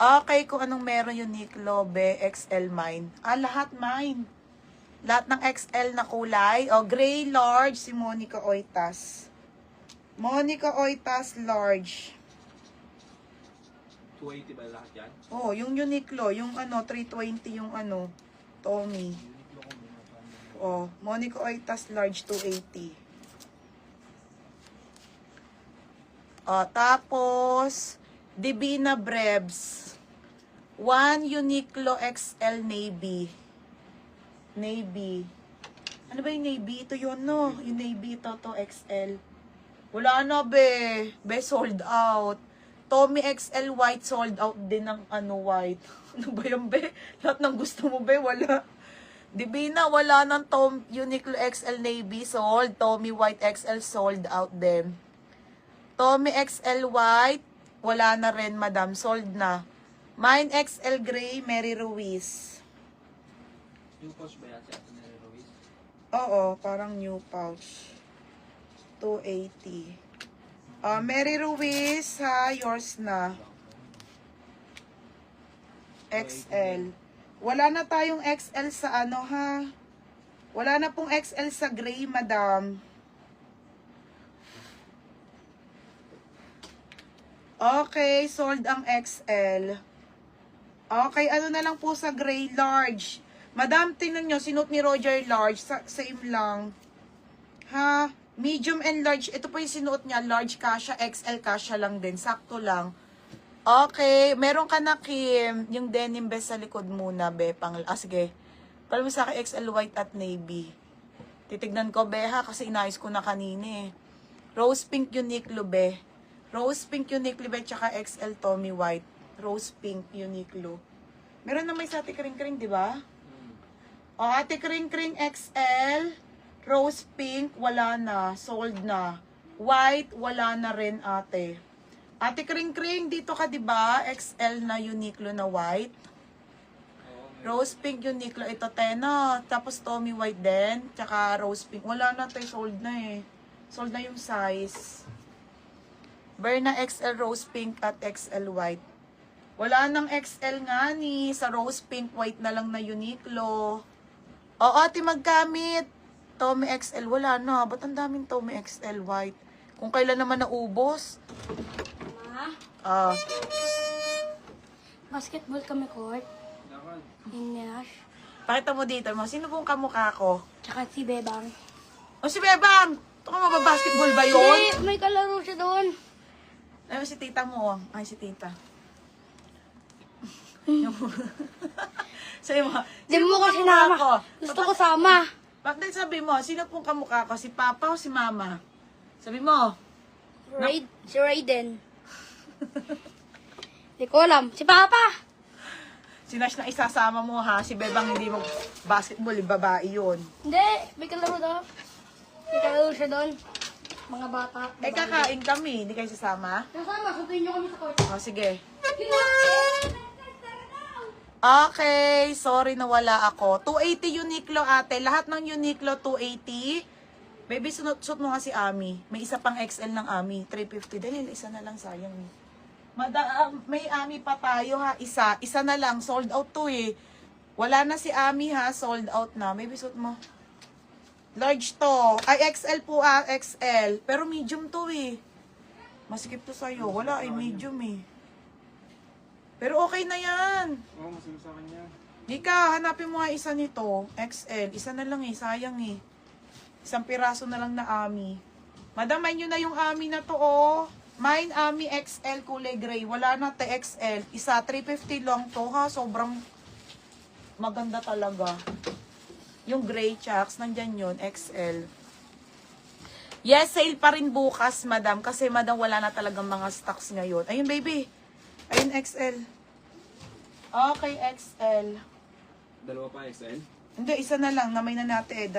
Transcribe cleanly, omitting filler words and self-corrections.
Okay, kung anong meron Uniqlo, be, XL mine. Lahat mine. Lahat ng XL na kulay. Gray large, si Monica Oitas. Monica Oitas large. 280 ba lahat yan? Yung Uniqlo, yung 320 yung Tommy. Monica Oitas large 280. Tapos, Divina Brebs. 1 Uniqlo XL Navy. Navy. Ano ba yung Navy? Ito yun, no? Yung Navy, ito XL. Wala na, be. Be, sold out. Tommy XL white, sold out din ng white. Ano ba yung be? Lahat ng gusto mo, be, wala. Divina, wala ng Uniqlo XL Navy, sold. Tommy white XL, sold out din. Tommy XL white, wala na rin, madam. Sold na. Mine XL gray, Mary Ruiz. Yung pouch ba yan siya? Mary Ruiz? Oo, parang new pouch. 280. Mary Ruiz, ha, yours na. XL. Wala na tayong XL sa ha. Wala na pong XL sa gray, madam. Okay, sold ang XL. Okay, ano na lang po sa gray large. Madam, tingnan nyo, sinuot ni Roger large. Same lang. Ha? Medium and large. Ito po yung sinuot niya. Large kasha, XL kasha lang din. Sakto lang. Okay, meron ka na, Kim. Yung denim best sa likod muna, be. Sige. Pala mo sa akin, XL white at navy. Titignan ko, be, ha? Kasi inayos ko na kanina, eh. Rose pink Uniqlo, be. Rose pink Uniqlo, be, tsaka XL Tommy white. Rose pink Uniqlo. Meron na may sa Ate Kring Kring, di ba? Ate Kring Kring XL. Rose pink, wala na. Sold na. White, wala na rin, ate. Ate Kring Kring, dito ka, di ba? XL na Uniqlo na white. Rose pink Uniqlo. Ito, Tena. Tapos Tommy white din. Tsaka rose pink. Wala na, tayo. Sold na, eh. Sold na yung size. Berna XL rose pink at XL white. Wala nang XL nga ni. Sa rose pink white na lang na Uniqlo. Ate, magkamit. Tommy XL, wala na. Ba't ang daming Tommy XL white? Kung kailan naman naubos. Ma? Basketball kami court. Inash. Pakita mo dito mo. Sino pong kamukha ko? Tsaka si Bebang. Si Bebang! Ito ka mababasketball ba yun? May kalaro siya doon. Ay, si tita mo. Ay, si tita. Sabi mo, Di mo kasi nama. Gusto ko sama. Bakit sabi mo, sino pong kamukha ko? Si Papa o si Mama? Sabi mo. Si Raiden. Hindi ko alam. Si Papa. Sinash na isasama mo, ha? Si Bebang hindi mo basketball, babae yun. Hindi. May kalaro doon. May kalaro siya doon. Mga bata. Kakain kami. Hindi kayo sasama? Nasama. Suntuin niyo kami sa court. Sige. Okay, sorry na wala ako. 280 Uniqlo, ate. Lahat ng Uniqlo 280. Baby, suot mo nga si Ami. May isa pang XL ng Ami. 350. Dahil isa na lang, sayang. May Ami pa tayo, ha. Isa na lang. Sold out to, eh. Wala na si Ami, ha. Sold out na. Baby, suot mo. Large to. Ay, XL po, XL. Pero medium to, eh. Masikip to sa'yo. Wala, medium, eh. Pero okay na yan. Masama sa akin yan. Ika, hanapin mo nga isa nito. XL. Isa na lang, eh. Sayang, eh. Isang piraso na lang na Ami. Madam, nyo na yung Ami na to, oh. Mine Ami XL kulay gray. Wala na XL. Isa, 350 lang to, ha. Sobrang maganda talaga. Yung gray chucks, nandyan yun, XL. Yes, sale pa rin bukas, madam. Kasi, madam, wala na talagang mga stocks ngayon. Ayun, baby. Ayun, XL. Okay, XL. Dalawa pa XL? Hindi, isa na lang. Namay na natin.